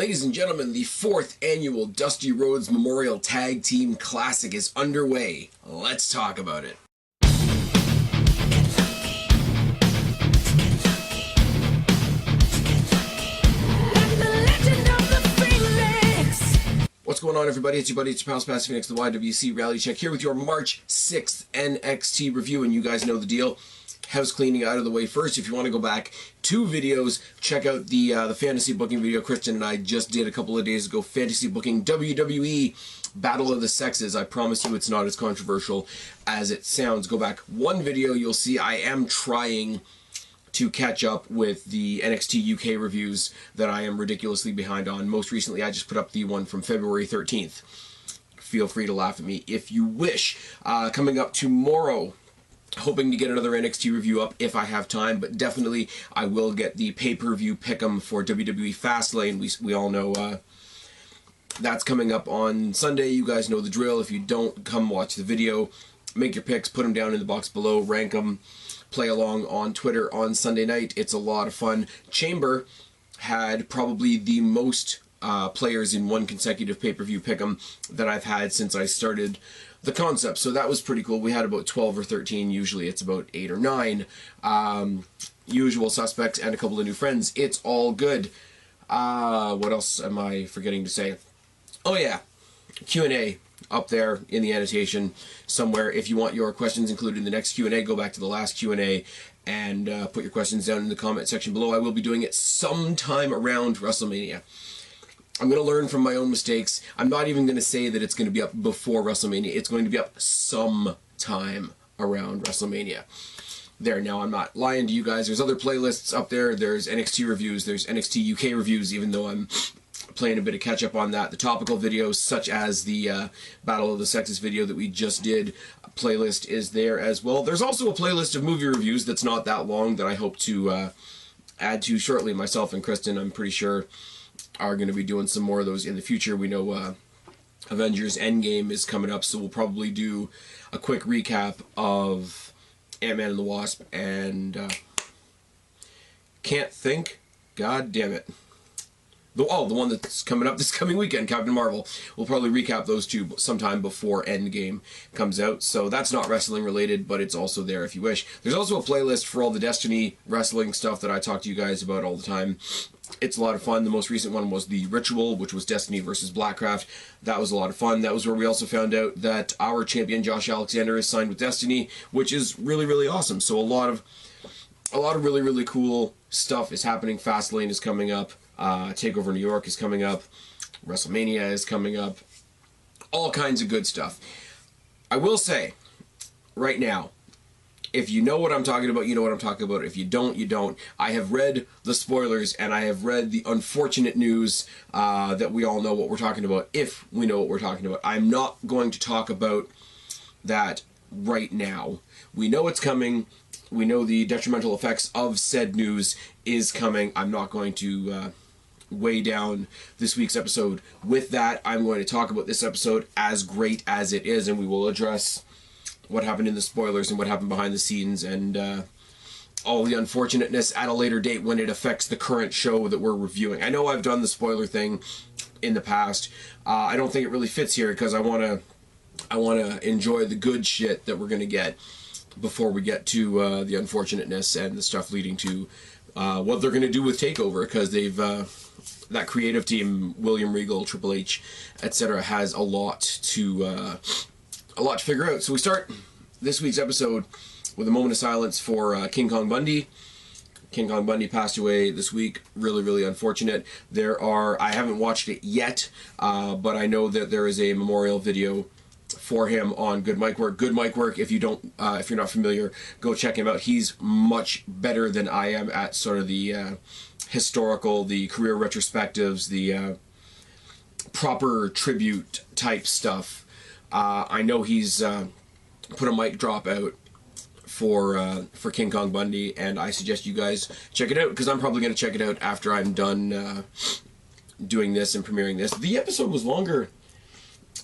Ladies and gentlemen, the 4th annual Dusty Rhodes Memorial Tag Team Classic is underway. Let's talk about it. What's going on, everybody? It's your buddy, it's your pal Spaz Phoenix, the YWC Reality Check, here with your March 6th NXT review, and you guys know the deal. House cleaning out of the way first. If you want to go back 2 videos, check out the fantasy booking video Kristen and I just did a couple of days ago. Fantasy booking WWE Battle of the Sexes. I promise you it's not as controversial as it sounds. Go back 1 video, you'll see I am trying to catch up with the NXT UK reviews that I am ridiculously behind on. Most recently, I just put up the one from February 13th. Feel free to laugh at me if you wish. Coming up tomorrow, hoping to get another NXT review up if I have time, but definitely I will get the pay-per-view pick 'em for WWE Fastlane. We all know that's coming up on Sunday. You guys know the drill. If you don't, come watch the video. Make your picks, put them down in the box below, rank them, play along on Twitter on Sunday night. It's a lot of fun. Chamber had probably the most players in one consecutive pay-per-view pick 'em that I've had since I started the concept, so that was pretty cool. We had about 12 or 13, usually it's about 8 or 9 usual suspects and a couple of new friends. It's all good. What else am I forgetting to say? Oh yeah, Q&A up there in the annotation somewhere. If you want your questions included in the next Q&A, go back to the last Q&A and put your questions down in the comment section below. I will be doing it sometime around WrestleMania. I'm going to learn from my own mistakes. I'm not even going to say that it's going to be up before WrestleMania. It's going to be up sometime around WrestleMania. There, now I'm not lying to you guys. There's other playlists up there. There's NXT reviews. There's NXT UK reviews, even though I'm playing a bit of catch up on that. The topical videos, such as the Battle of the Sexes video that we just did, playlist is there as well. There's also a playlist of movie reviews that's not that long that I hope to add to shortly. Myself and Kristen, I'm pretty sure, are going to be doing some more of those in the future. We know Avengers Endgame is coming up, so we'll probably do a quick recap of Ant-Man and the Wasp and can't think, god damn it. The one that's coming up this coming weekend, Captain Marvel. We'll probably recap those 2 sometime before Endgame comes out. So that's not wrestling related, but it's also there if you wish. There's also a playlist for all the Destiny wrestling stuff that I talk to you guys about all the time. It's a lot of fun. The most recent one was The Ritual, which was Destiny versus Blackcraft. That was a lot of fun. That was where we also found out that our champion, Josh Alexander, is signed with Destiny, which is really, really awesome. So a lot of really, really cool stuff is happening. Fastlane is coming up. TakeOver New York is coming up. WrestleMania is coming up. All kinds of good stuff. I will say, right now, if you know what I'm talking about, you know what I'm talking about. If you don't, you don't. I have read the spoilers, and I have read the unfortunate news that we all know what we're talking about, if we know what we're talking about. I'm not going to talk about that right now. We know it's coming. We know the detrimental effects of said news is coming. I'm not going to weigh down this week's episode with that. I'm going to talk about this episode as great as it is, and we will address what happened in the spoilers and what happened behind the scenes and all the unfortunateness at a later date when it affects the current show that we're reviewing. I know I've done the spoiler thing in the past. I don't think it really fits here because I want to enjoy the good shit that we're going to get before we get to the unfortunateness and the stuff leading to what they're going to do with TakeOver, because they've that creative team, William Regal, Triple H, etc., has a lot to figure out. So we start this week's episode with a moment of silence for King Kong Bundy. King Kong Bundy passed away this week. Really, really unfortunate. I haven't watched it yet, but I know that there is a memorial video for him on Good Mic Work. Good Mic Work, if you're not familiar, go check him out. He's much better than I am at sort of the historical, the career retrospectives, the proper tribute type stuff. I know he's put a mic drop out for King Kong Bundy, and I suggest you guys check it out, because I'm probably going to check it out after I'm done doing this and premiering this. The episode was longer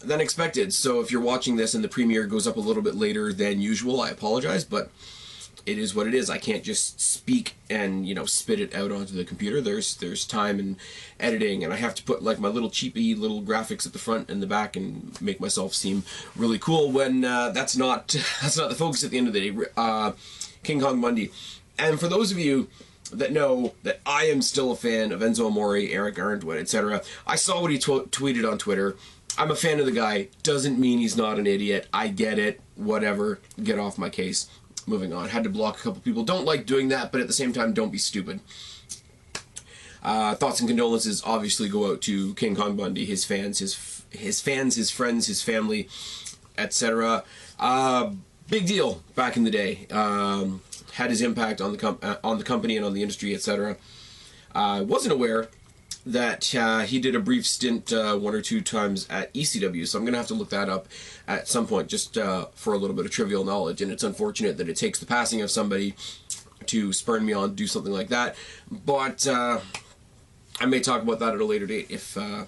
than expected, so if you're watching this and the premiere goes up a little bit later than usual, I apologize, but it is what it is. I can't just speak and, you know, spit it out onto the computer. There's time and editing, and I have to put like my little cheapy little graphics at the front and the back and make myself seem really cool when that's not the focus at the end of the day. King Kong Bundy. And for those of you that know that I am still a fan of Enzo Amore, Eric Arndtwit, etc., I saw what he tweeted on Twitter. I'm a fan of the guy. Doesn't mean he's not an idiot. I get it. Whatever. Get off my case. Moving on. Had to block a couple people. Don't like doing that, but at the same time, don't be stupid. Thoughts and condolences obviously go out to King Kong Bundy, his fans, his friends, his family, etc. Big deal back in the day. Had his impact on the company and on the industry, etc. I wasn't aware that he did a brief stint 1 or 2 times at ECW, so I'm going to have to look that up at some point just for a little bit of trivial knowledge, and it's unfortunate that it takes the passing of somebody to spurn me on to do something like that, but I may talk about that at a later date if I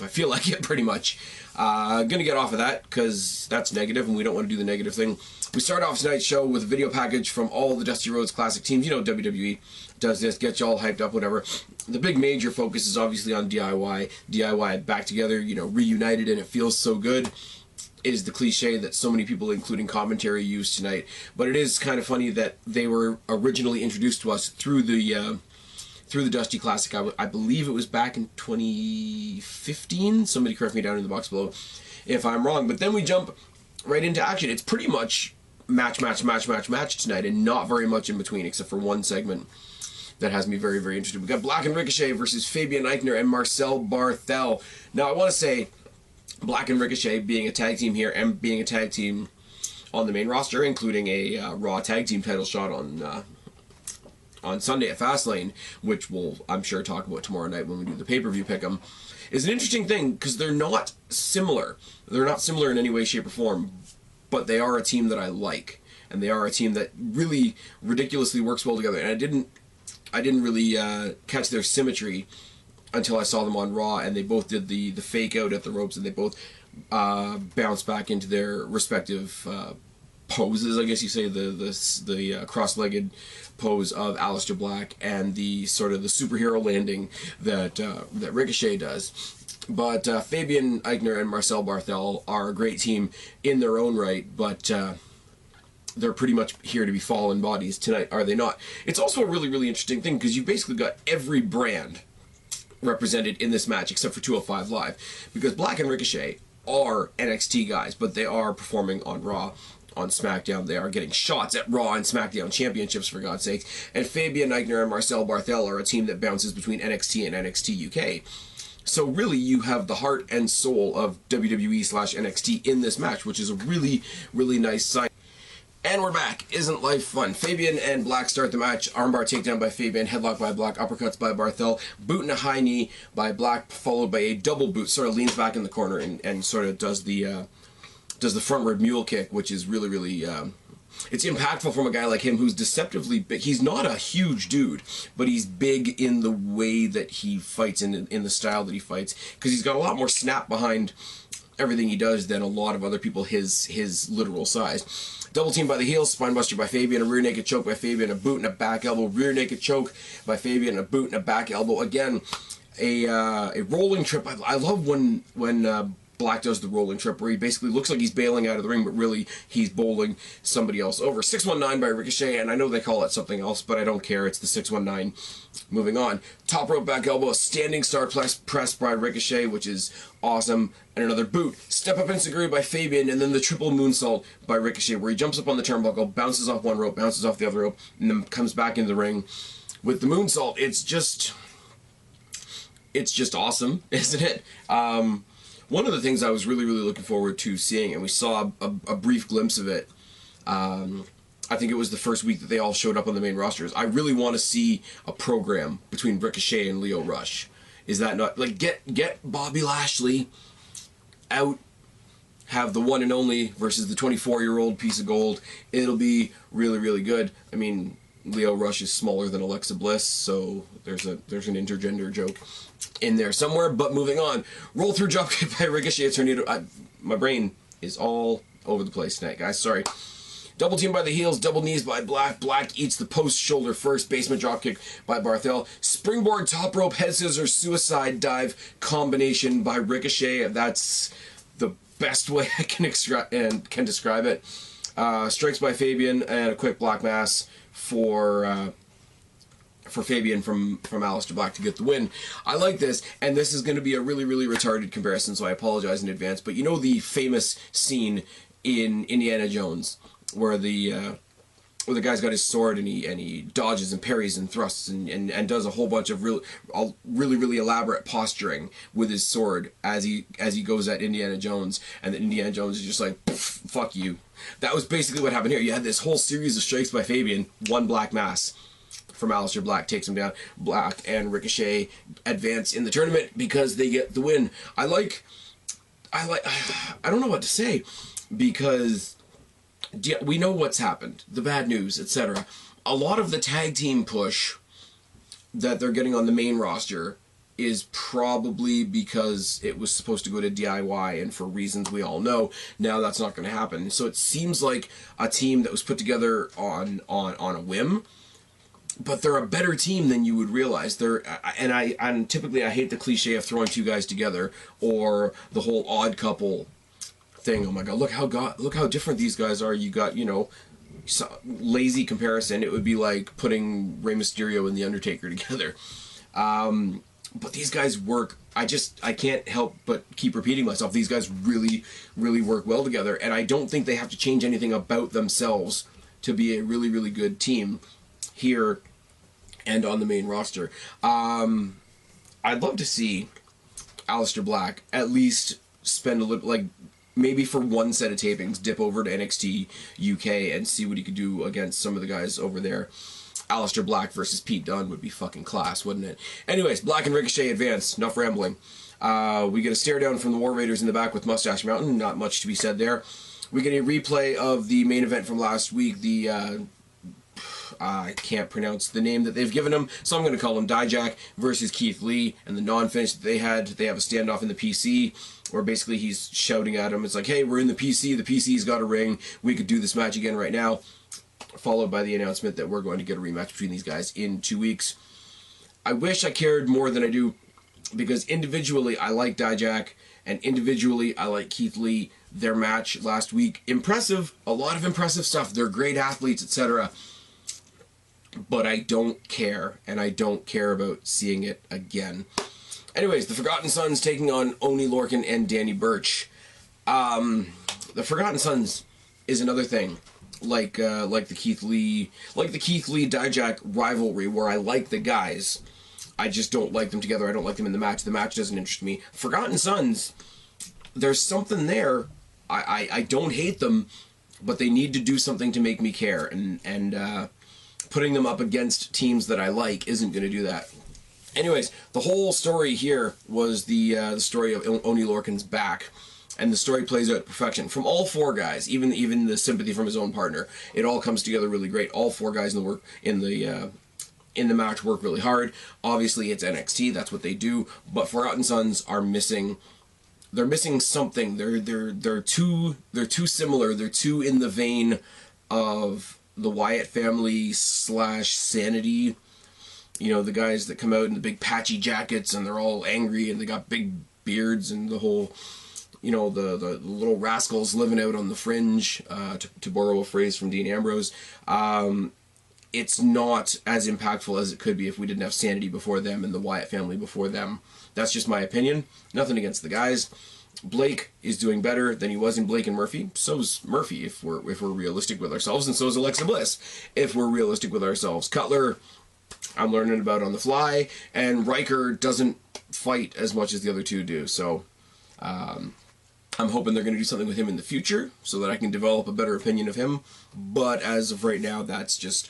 feel like it, pretty much. Gonna get off of that because that's negative and we don't want to do the negative thing. We start off tonight's show with a video package from all the Dusty Rhodes Classic teams. You know, WWE does this, gets you all hyped up, whatever. The big major focus is obviously on DIY. DIY back together, you know, reunited, and it feels so good. It is the cliche that so many people, including commentary, use tonight. But it is kind of funny that they were originally introduced to us through the Dusty Classic. I believe it was back in 2015. Somebody correct me down in the box below if I'm wrong. But then we jump right into action. It's pretty much match tonight, and not very much in between, except for one segment that has me very, very interested. We got Black and Ricochet versus Fabian Eichner and Marcel Barthel. Now, I want to say Black and Ricochet being a tag team here and being a tag team on the main roster, including a Raw tag team title shot on Sunday at Fastlane, which we'll, I'm sure, talk about tomorrow night when we do the pay-per-view pick 'em, is an interesting thing because they're not similar. They're not similar in any way, shape, or form, but they are a team that I like, and they are a team that really ridiculously works well together. And I didn't really catch their symmetry until I saw them on Raw, and they both did the fake out at the ropes, and they both bounced back into their respective poses, I guess you say, the cross-legged pose of Aleister Black and the sort of the superhero landing that Ricochet does. But Fabian Eichner and Marcel Barthel are a great team in their own right, but they're pretty much here to be fallen bodies tonight, are they not? It's also a really, really interesting thing because you've basically got every brand represented in this match except for 205 Live, because Black and Ricochet are NXT guys, but they are performing on Raw, on SmackDown. They are getting shots at Raw and SmackDown championships, for God's sake. And Fabian Eichner and Marcel Barthel are a team that bounces between NXT and NXT UK. So really, you have the heart and soul of WWE/NXT in this match, which is a really, really nice sign. And we're back. Isn't life fun? Fabian and Black start the match. Armbar takedown by Fabian, headlock by Black, uppercuts by Barthel, boot and a high knee by Black, followed by a double boot. Sort of leans back in the corner and sort of does the frontward mule kick, which is really, really... it's impactful from a guy like him who's deceptively big. He's not a huge dude, but he's big in the way that he fights, in the style that he fights, because he's got a lot more snap behind everything he does than a lot of other people his literal size. Double team by the heels, spinebuster by Fabian, a rear naked choke by Fabian, a boot and a back elbow, rear naked choke by Fabian, a boot and a back elbow. Again, a rolling trip. I love when Black does the rolling trip, where he basically looks like he's bailing out of the ring, but really he's bowling somebody else over. 619 by Ricochet, and I know they call it something else, but I don't care. It's the 619. Moving on. Top rope back elbow, a standing star press by Ricochet, which is awesome, and another boot. Step up enzuigiri by Fabian, and then the triple moonsault by Ricochet, where he jumps up on the turnbuckle, bounces off one rope, bounces off the other rope, and then comes back into the ring with the moonsault. It's just awesome, isn't it? One of the things I was really, really looking forward to seeing, and we saw a brief glimpse of it, I think it was the first week that they all showed up on the main rosters. I really want to see a program between Ricochet and Lio Rush. Is that not... Like, get Bobby Lashley out, have the one and only versus the 24-year-old piece of gold. It'll be really, really good. I mean, Lio Rush is smaller than Alexa Bliss, so there's an intergender joke in there somewhere. But moving on, roll through dropkick by Ricochet, a tornado. My brain is all over the place tonight, guys. Sorry. Double team by the heels, double knees by Black. Black eats the post shoulder first. Basement dropkick by Barthel. Springboard top rope head scissors suicide dive combination by Ricochet. That's the best way I can describe it. Strikes by Fabian and a quick black mass for Fabian from Aleister Black to get the win. I like this, and this is going to be a really, really retarded comparison, so I apologize in advance. But you know the famous scene in Indiana Jones where the guy's got his sword and he dodges and parries and thrusts and does a whole bunch of really elaborate posturing with his sword as he goes at Indiana Jones, and then Indiana Jones is just like, fuck you. That was basically what happened here. You had this whole series of strikes by Fabian, one black mass from Aleister Black takes him down. Black and Ricochet advance in the tournament because they get the win. I don't know what to say, because we know what's happened, the bad news, etc. A lot of the tag team push that they're getting on the main roster is probably because it was supposed to go to DIY, and for reasons we all know, now that's not going to happen. So it seems like a team that was put together on a whim, but they're a better team than you would realize. And typically I hate the cliche of throwing two guys together, or the whole odd couple thing. Oh my god, look how different these guys are. You got, lazy comparison. It would be like putting Rey Mysterio and The Undertaker together. But these guys work. I can't help but keep repeating myself. These guys really, really work well together, and I don't think they have to change anything about themselves to be a really, really good team here and on the main roster. I'd love to see Aleister Black at least spend a little, maybe for one set of tapings, dip over to NXT UK and see what he could do against some of the guys over there. Aleister Black versus Pete Dunne would be fucking class, wouldn't it? Anyways, Black and Ricochet advance. Enough rambling. We get a stare down from the War Raiders in the back with Mustache Mountain. Not much to be said there. We get a replay of the main event from last week. I can't pronounce the name that they've given him, so I'm going to call him Dijak versus Keith Lee. And the non-finish that they have a standoff in the PC, where basically he's shouting at him. It's like, hey, we're in the PC. The PC's got a ring. We could do this match again right now. Followed by the announcement that we're going to get a rematch between these guys in 2 weeks. I wish I cared more than I do, because individually I like Dijak, and individually I like Keith Lee. Their match last week, impressive, a lot of impressive stuff. They're great athletes, etc. But I don't care, and I don't care about seeing it again. Anyways, the Forgotten Sons taking on Oney Lorcan and Danny Burch. The Forgotten Sons is another thing, like the Keith Lee Dijak rivalry, where I like the guys, I just don't like them together. I don't like them in the match. The match doesn't interest me. Forgotten Sons, there's something there. I don't hate them, but they need to do something to make me care, and putting them up against teams that I like isn't going to do that. Anyways, the whole story here was the story of Oney Lorcan's back, and the story plays out to perfection from all four guys, even the sympathy from his own partner. It all comes together really great. All four guys in the match work really hard. Obviously, it's NXT. That's what they do. But Forgotten Sons are missing. They're missing something. They're too similar. They're too in the vein of the Wyatt family / Sanity. The guys that come out in the big patchy jackets and they're all angry and they got big beards, and the whole, the little rascals living out on the fringe, to borrow a phrase from Dean Ambrose. It's not as impactful as it could be if we didn't have Sanity before them and the Wyatt family before them. That's just my opinion. Nothing against the guys. Blake is doing better than he was in Blake and Murphy. So's Murphy, if we're realistic with ourselves, and so's Alexa Bliss, if we're realistic with ourselves. Cutler, I'm learning about on the fly, and Riker doesn't fight as much as the other two do. So I'm hoping they're going to do something with him in the future so that I can develop a better opinion of him. But as of right now, that's just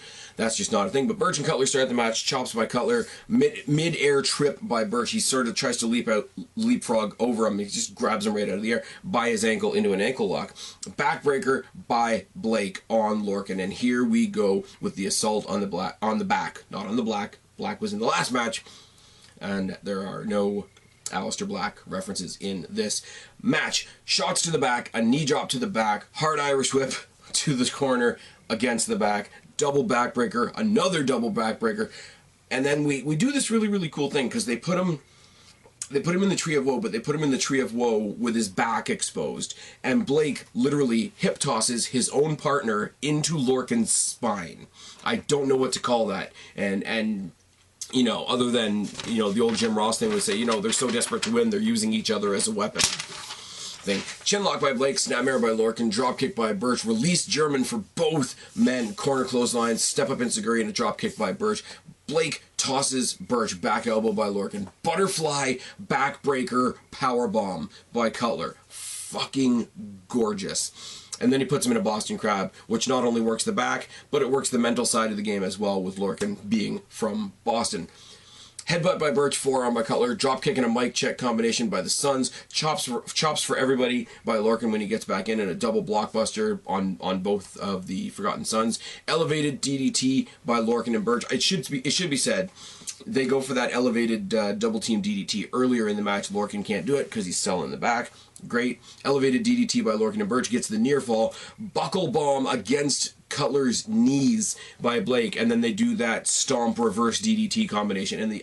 not a thing. But Burch and Cutler start the match. Chops by Cutler. Mid-air trip by Burch. He sort of tries to leapfrog over him. He just grabs him right out of the air by his ankle into an ankle lock. Backbreaker by Blake on Lorcan. And here we go with the assault on the back. Not on the Black. Black was in the last match. And there are no Aleister Black references in this match. Shots to the back, a knee drop to the back, hard Irish whip to the corner against the back, double backbreaker, another double backbreaker, and then we do this really cool thing because they put him in the Tree of Woe, but they put him in the Tree of Woe with his back exposed, and Blake literally hip tosses his own partner into Lorcan's spine. I don't know what to call that, and you know, other than, you know, the old Jim Ross thing would say, you know, they're so desperate to win, they're using each other as a weapon. Thing. Chinlock by Blake, snapmare by Lorcan, dropkick by Birch, release German for both men, corner clothesline, step up Enziguri, and a dropkick by Birch. Blake tosses Birch, back elbow by Lorcan, butterfly backbreaker powerbomb by Cutler. Fucking gorgeous. And then he puts him in a Boston Crab, which not only works the back, but it works the mental side of the game as well, with Lorcan being from Boston. Headbutt by Birch, forearm by Cutler, dropkick and a mic check combination by the Suns, chops for everybody by Lorcan when he gets back in, and a double blockbuster on both of the Forgotten Sons. Elevated DDT by Lorcan and Birch. It should be said, they go for that elevated double team DDT earlier in the match. Lorcan can't do it because he's still in the back. Great. Elevated DDT by Lorcan and Birch, gets the near fall. Buckle bomb against Cutler's knees by Blake, and then they do that stomp reverse DDT combination. And the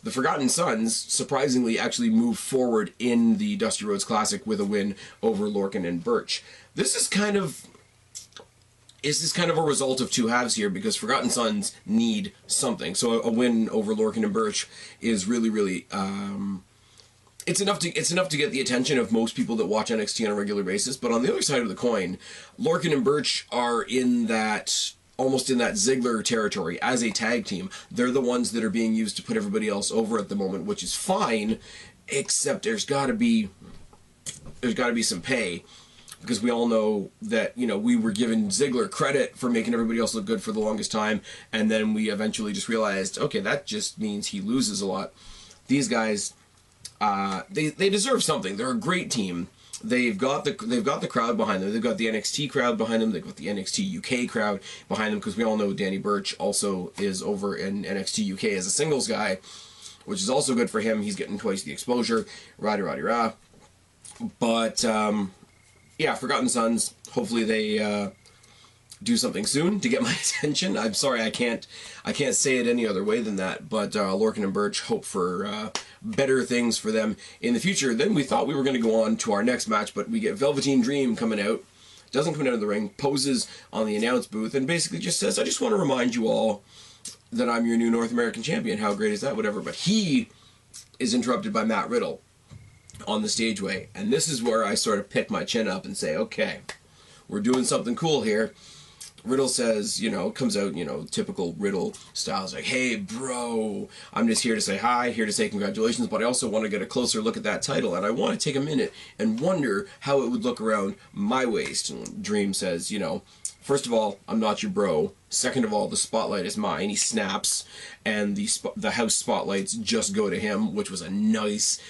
Forgotten Sons surprisingly actually move forward in the Dusty Rhodes Classic with a win over Lorcan and Birch. This is kind of a result of two halves here, because Forgotten Sons need something. So a win over Lorcan and Birch is really it's enough to get the attention of most people that watch NXT on a regular basis. But on the other side of the coin, Lorcan and Birch are almost in that Ziggler territory as a tag team. They're the ones that are being used to put everybody else over at the moment, which is fine, except there's got to be some pay, because we all know that, you know, we were giving Ziggler credit for making everybody else look good for the longest time, and then we eventually just realized, okay, that just means he loses a lot. These guys, they deserve something. They're a great team. They've got the crowd behind them. They've got the NXT crowd behind them. They've got the NXT UK crowd behind them, because we all know Danny Burch also is over in NXT UK as a singles guy, which is also good for him. He's getting twice the exposure. Rah. But yeah, Forgotten Sons. Hopefully they do something soon to get my attention. I'm sorry, I can't say it any other way than that. But Lorcan and Birch, hope for better things for them in the future. Then we thought we were going to go on to our next match, but we get Velveteen Dream coming out. Doesn't come out of the ring, poses on the announce booth, and basically just says, I just want to remind you all that I'm your new North American champion. How great is that? Whatever. But he is interrupted by Matt Riddle on the stageway. And this is where I sort of pick my chin up and say, okay, we're doing something cool here. Riddle says, you know, comes out, you know, typical Riddle styles, like, hey, bro, I'm just here to say hi, here to say congratulations, but I also want to get a closer look at that title, and I want to take a minute and wonder how it would look around my waist. And Dream says, you know, first of all, I'm not your bro. Second of all, the spotlight is mine. He snaps, and the house spotlights just go to him, which was a nice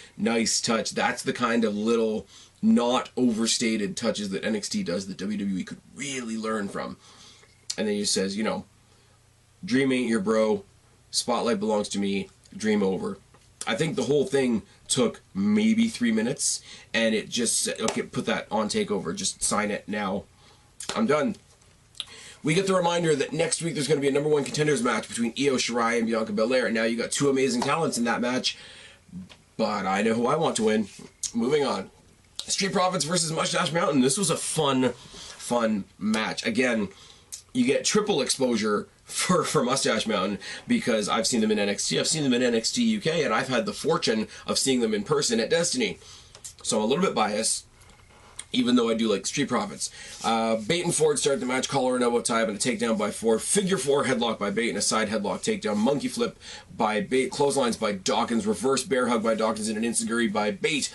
touch. That's the kind of little, not overstated touches that NXT does that WWE could really learn from. And then he says, you know, Dream ain't your bro. Spotlight belongs to me. Dream over. I think the whole thing took maybe 3 minutes, and it just said, okay, put that on TakeOver. Just sign it now. I'm done. We get the reminder that next week there's going to be a #1 contenders match between Io Shirai and Bianca Belair. And now you got two amazing talents in that match, but I know who I want to win. Moving on. Street Profits versus Mustache Mountain. This was a fun match. Again, you get triple exposure for Mustache Mountain, because I've seen them in NXT, I've seen them in NXT UK, and I've had the fortune of seeing them in person at Destiny. So I'm a little bit biased, even though I do like Street Profits. Bate and Ford start the match, collar and elbow tie up and a takedown by Ford. Figure 4 headlock by Bate and a side headlock takedown. Monkey flip by Bate. Clotheslines by Dawkins. Reverse bear hug by Dawkins and an enziguri by Bate.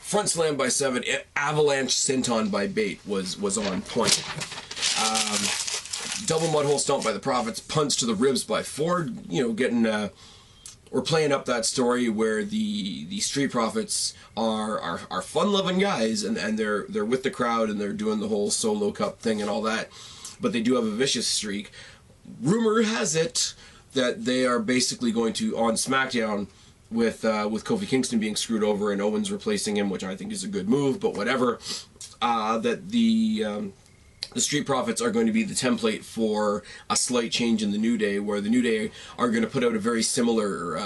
Front slam by 7. Avalanche senton by Bate was on point. Double mudhole stomp by the Profits. Punch to the ribs by Ford. You know, getting we're playing up that story where the Street Profits are fun-loving guys, and they're with the crowd, and they're doing the whole solo cup thing and all that, but they do have a vicious streak. Rumor has it that they are basically going to, on SmackDown, with Kofi Kingston being screwed over and Owens replacing him, which I think is a good move, but whatever, that the the Street Profits are going to be the template for a slight change in the New Day, where the New Day are going to put out a very similar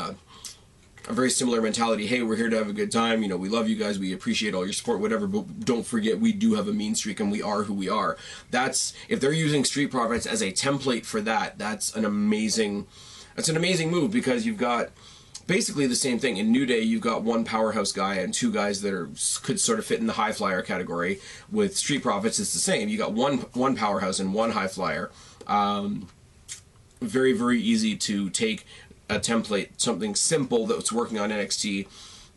mentality. Hey, we're here to have a good time. You know, we love you guys. We appreciate all your support, whatever. But don't forget, we do have a mean streak, and we are who we are. If they're using Street Profits as a template for that, that's an amazing move, because you've got basically the same thing. In New Day, you've got one powerhouse guy and two guys that could sort of fit in the high flyer category. With Street Profits, it's the same. You got one powerhouse and one high flyer. Very, very easy to take a template, something simple that's working on NXT,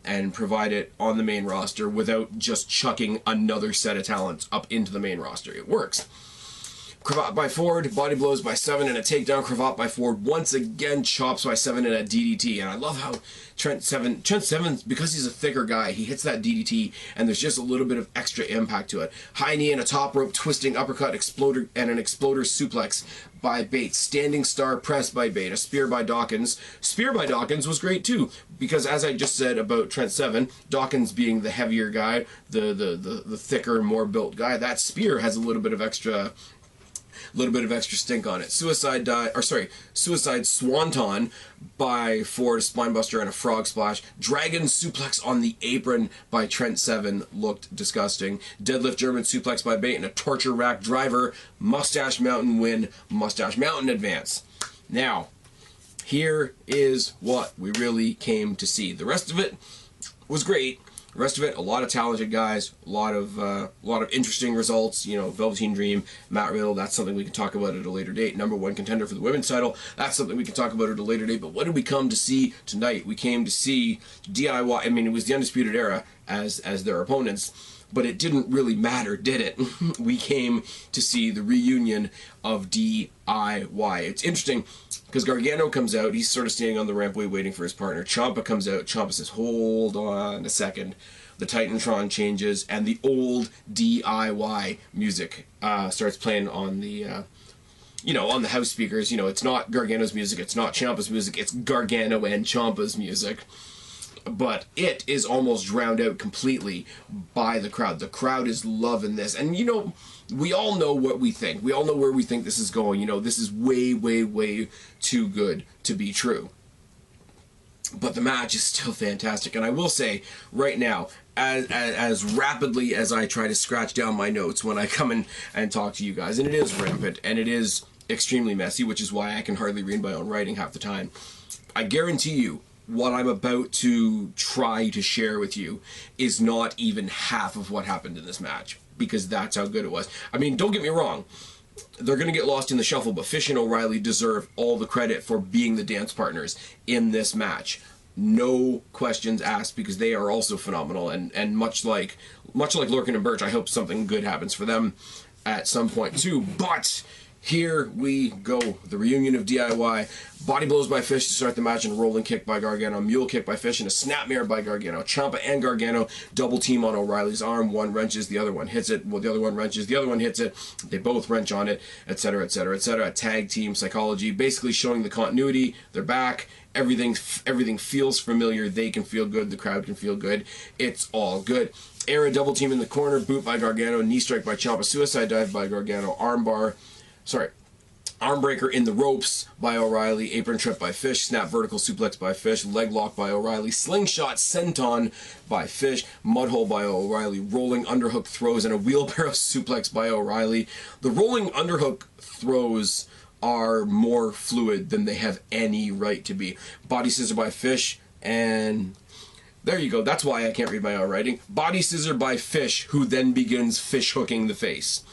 and provide it on the main roster without just chucking another set of talents up into the main roster. It works. Cravat by Ford, body blows by 7 and a takedown. Cravat by Ford once again chops by 7 and a DDT. And I love how Trent Seven, because he's a thicker guy, he hits that DDT and there's just a little bit of extra impact to it. High knee and a top rope twisting uppercut, exploder, and an exploder suplex by Bates. Standing star press by Bates. A spear by Dawkins. Spear by Dawkins was great too, because as I just said about Trent Seven, Dawkins being the heavier guy, the thicker, more built guy, that spear has a little bit of extra stink on it. Suicide Swanton by Ford, spinebuster and a frog splash. Dragon suplex on the apron by Trent Seven looked disgusting. Deadlift German suplex by Bate and a torture rack driver. Mustache Mountain win. Mustache Mountain advance. Now, here is what we really came to see. The rest of it was great. The rest of it, a lot of talented guys, a lot of interesting results. You know, Velveteen Dream, Matt Riddle, that's something we can talk about at a later date. #1 contender for the women's title, that's something we can talk about at a later date. But what did we come to see tonight? We came to see DIY. I mean, it was the Undisputed Era as their opponents, but it didn't really matter, did it? We came to see the reunion of DIY. It's interesting because Gargano comes out. He's sort of standing on the rampway waiting for his partner. Ciampa comes out. Ciampa says, "Hold on a second." The Titantron changes, and the old DIY music starts playing on the, on the house speakers. You know, it's not Gargano's music. It's not Ciampa's music. It's Gargano and Ciampa's music. But it is almost drowned out completely by the crowd. The crowd is loving this. And, you know, we all know what we think. We all know where we think this is going. You know, this is way, way, way too good to be true. But the match is still fantastic. And I will say, right now, as rapidly as I try to scratch down my notes when I come in and talk to you guys, and it is rampant, and it is extremely messy, which is why I can hardly read my own writing half the time, I guarantee you, what I'm about to try to share with you is not even half of what happened in this match, because that's how good it was. I mean, don't get me wrong, they're going to get lost in the shuffle, but Fish and O'Reilly deserve all the credit for being the dance partners in this match. No questions asked, because they are also phenomenal, and much like Lorcan and Birch, I hope something good happens for them at some point too. But here we go. The reunion of DIY. Body blows by Fish to start the match, and a rolling kick by Gargano. Mule kick by Fish and a snapmare by Gargano. Ciampa and Gargano double team on O'Reilly's arm. One wrenches, the other one hits it. Well, the other one wrenches, the other one hits it. They both wrench on it, etc., etc., etc. Tag team psychology, basically showing the continuity. They're back. Everything feels familiar. They can feel good. The crowd can feel good. It's all good. Era double team in the corner. Boot by Gargano. Knee strike by Ciampa. Suicide dive by Gargano. Armbreaker in the ropes by O'Reilly. Apron trip by Fish. Snap vertical suplex by Fish. Leg lock by O'Reilly. Slingshot senton by Fish. Mudhole by O'Reilly. Rolling underhook throws and a wheelbarrow suplex by O'Reilly. The rolling underhook throws are more fluid than they have any right to be. Body scissor by Fish, and there you go. That's why I can't read my own writing. Body scissor by Fish, who then begins fish hooking the face.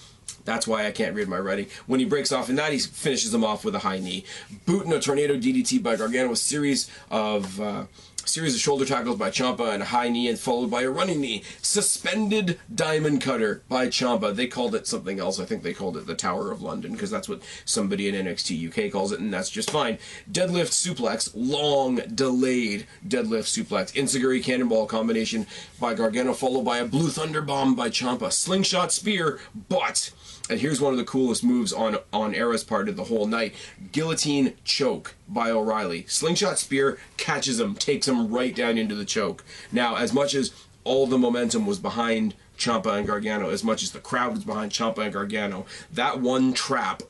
That's why I can't read my writing. When he breaks off in that, he finishes him off with a high knee. Boot and a tornado DDT by Gargano. A series of shoulder tackles by Ciampa and a high knee, and followed by a running knee. Suspended diamond cutter by Ciampa. They called it something else. I think they called it the Tower of London, because that's what somebody in NXT UK calls it, and that's just fine. Deadlift suplex. Long delayed deadlift suplex. Enziguri cannonball combination by Gargano, followed by a blue thunder bomb by Ciampa. Slingshot spear, but... and here's one of the coolest moves on Era's part of the whole night. Guillotine choke by O'Reilly. Slingshot spear catches him, takes him right down into the choke. Now, as much as all the momentum was behind Ciampa and Gargano as much as the crowd was behind Ciampa and Gargano. That one trap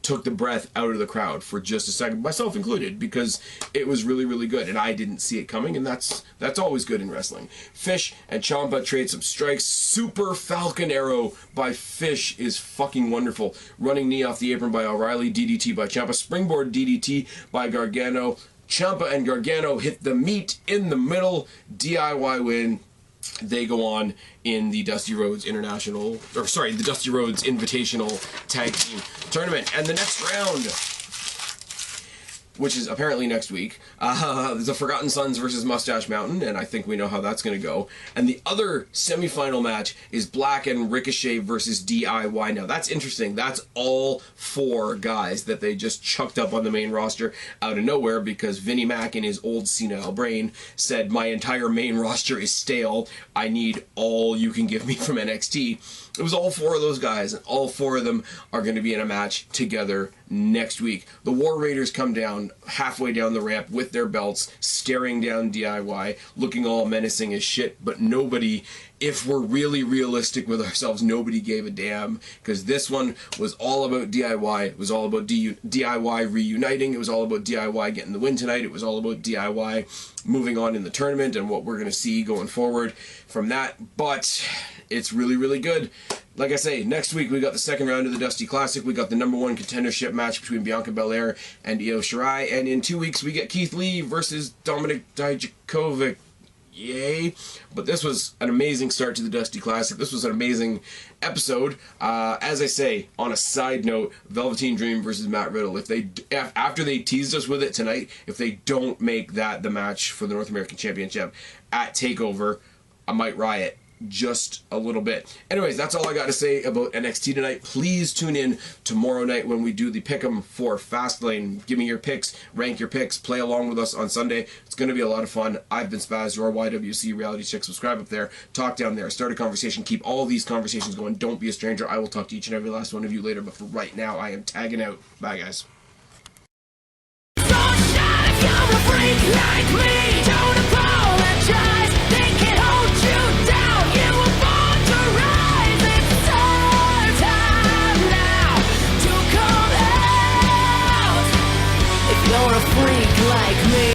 took the breath out of the crowd for just a second, myself included, because it was really, really good, and I didn't see it coming, and that's always good in wrestling. Fish and Ciampa trade some strikes. Super Falcon Arrow by Fish is fucking wonderful. Running knee off the apron by O'Reilly, DDT by Ciampa, springboard DDT by Gargano. Ciampa and Gargano hit the meat in the middle, DIY win. They go on in the Dusty Rhodes the Dusty Rhodes Invitational Tag Team Tournament. And the next round, which is apparently next week, there's a Forgotten Sons versus Mustache Mountain, and I think we know how that's going to go. And the other semifinal match is Black and Ricochet versus DIY. Now, that's interesting. That's all 4 guys that they just chucked up on the main roster out of nowhere because Vinnie Mac in his old senile brain said, my entire main roster is stale. I need all you can give me from NXT. It was all 4 of those guys, and all 4 of them are going to be in a match together next week. The War Raiders come down halfway down the ramp with their belts, staring down DIY, looking all menacing as shit, but nobody, if we're really realistic with ourselves, nobody gave a damn, because this one was all about DIY. It was all about DIY reuniting. It was all about DIY getting the win tonight. It was all about DIY moving on in the tournament and what we're going to see going forward from that, but it's really, really good. Like I say, next week we got the second round of the Dusty Classic. We got the #1 contendership match between Bianca Belair and Io Shirai. And in 2 weeks we get Keith Lee versus Dominik Dijakovic. Yay. But this was an amazing start to the Dusty Classic. This was an amazing episode. As I say, on a side note, Velveteen Dream versus Matt Riddle. After they teased us with it tonight, if they don't make that the match for the North American Championship at TakeOver, I might riot just a little bit. Anyways, that's all I got to say about NXT tonight. Please tune in tomorrow night when we do the Pick 'em for Fastlane. Give me your picks, rank your picks, play along with us on Sunday. It's going to be a lot of fun. I've been Spaz, your YWC reality check. Subscribe up there, talk down there, start a conversation, keep all these conversations going. Don't be a stranger. I will talk to each and every last one of you later, but for right now, I am tagging out. Bye, guys. You're a freak like me.